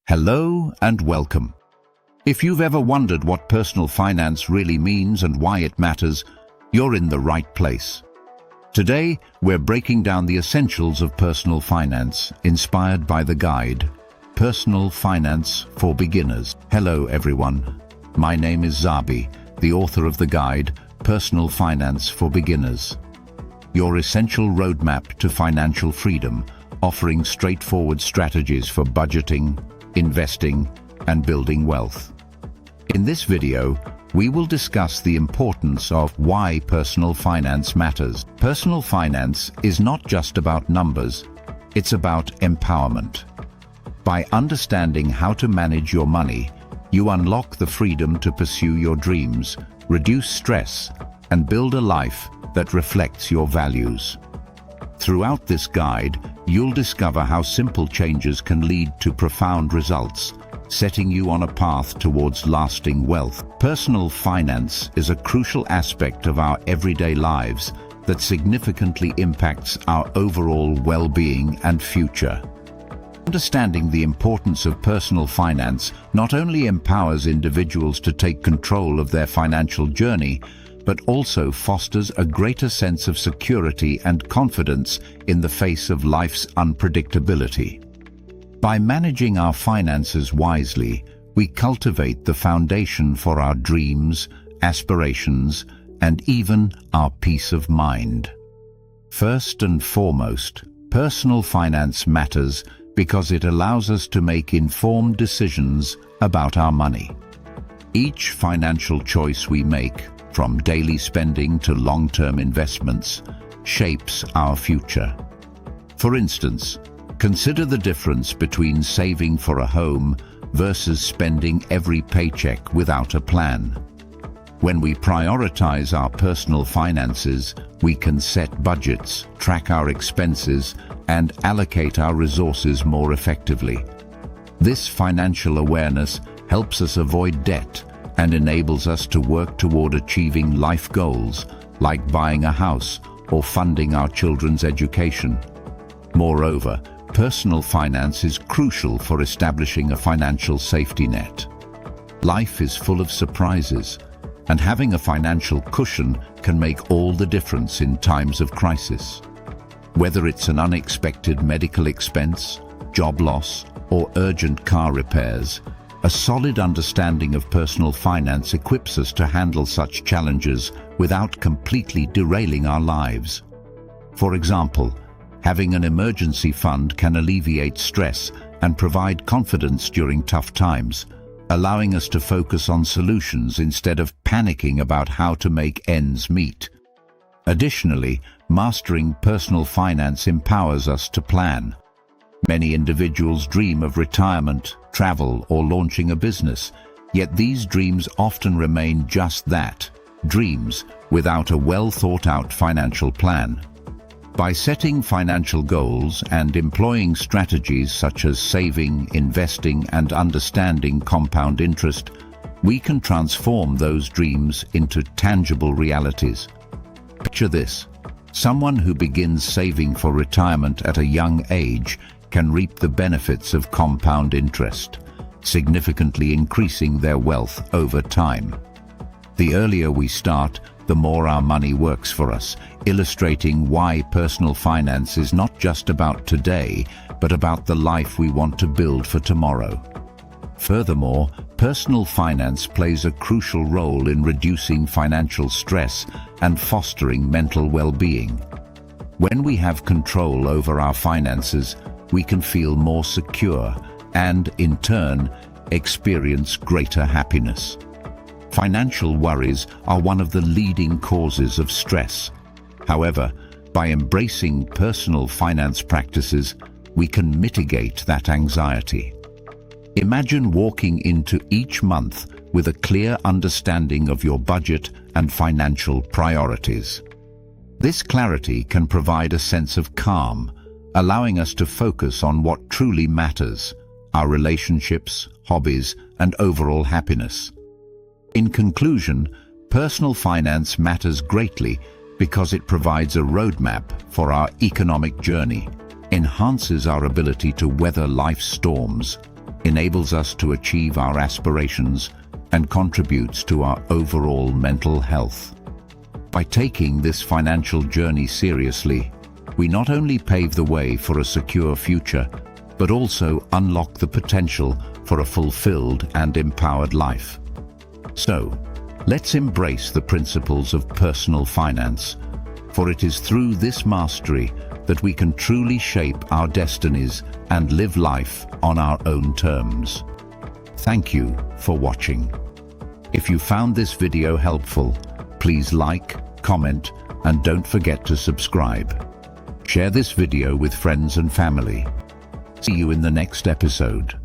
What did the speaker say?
Hello and welcome. If you've ever wondered what personal finance really means and why it matters, you're in the right place. Today, we're breaking down the essentials of personal finance, inspired by the guide, Personal Finance for Beginners. Hello everyone. My name is Zabi, the author of the guide, Personal Finance for Beginners. Your essential roadmap to financial freedom, offering straightforward strategies for budgeting, investing, and building wealth. In this video, we will discuss the importance of why personal finance matters. Personal finance is not just about numbers, it's about empowerment. By understanding how to manage your money, you unlock the freedom to pursue your dreams, reduce stress, and build a life that reflects your values. Throughout this guide, you'll discover how simple changes can lead to profound results, setting you on a path towards lasting wealth. Personal finance is a crucial aspect of our everyday lives that significantly impacts our overall well-being and future. Understanding the importance of personal finance not only empowers individuals to take control of their financial journey, but also fosters a greater sense of security and confidence in the face of life's unpredictability. By managing our finances wisely, we cultivate the foundation for our dreams, aspirations, and even our peace of mind. First and foremost, personal finance matters because it allows us to make informed decisions about our money. Each financial choice we make, from daily spending to long-term investments, shapes our future. For instance, consider the difference between saving for a home versus spending every paycheck without a plan. When we prioritize our personal finances, we can set budgets, track our expenses, and allocate our resources more effectively. This financial awareness helps us avoid debt and enables us to work toward achieving life goals, like buying a house or funding our children's education. Moreover, personal finance is crucial for establishing a financial safety net. Life is full of surprises, and having a financial cushion can make all the difference in times of crisis. Whether it's an unexpected medical expense, job loss, or urgent car repairs, a solid understanding of personal finance equips us to handle such challenges without completely derailing our lives. For example, having an emergency fund can alleviate stress and provide confidence during tough times, allowing us to focus on solutions instead of panicking about how to make ends meet. Additionally, mastering personal finance empowers us to plan. Many individuals dream of retirement, travel, or launching a business, yet these dreams often remain just that, dreams, without a well-thought-out financial plan. By setting financial goals and employing strategies such as saving, investing, and understanding compound interest, we can transform those dreams into tangible realities. Picture this: someone who begins saving for retirement at a young age can reap the benefits of compound interest, significantly increasing their wealth over time. The earlier we start, the more our money works for us, illustrating why personal finance is not just about today, but about the life we want to build for tomorrow. Furthermore, personal finance plays a crucial role in reducing financial stress and fostering mental well-being. When we have control over our finances, we can feel more secure and, in turn, experience greater happiness. Financial worries are one of the leading causes of stress. However, by embracing personal finance practices, we can mitigate that anxiety. Imagine walking into each month with a clear understanding of your budget and financial priorities. This clarity can provide a sense of calm, allowing us to focus on what truly matters: our relationships, hobbies, and overall happiness. In conclusion, personal finance matters greatly because it provides a roadmap for our economic journey, enhances our ability to weather life's storms, enables us to achieve our aspirations, and contributes to our overall mental health. By taking this financial journey seriously, we not only pave the way for a secure future, but also unlock the potential for a fulfilled and empowered life. So, let's embrace the principles of personal finance, for it is through this mastery that we can truly shape our destinies and live life on our own terms. Thank you for watching. If you found this video helpful, please like, comment, and don't forget to subscribe. Share this video with friends and family. See you in the next episode.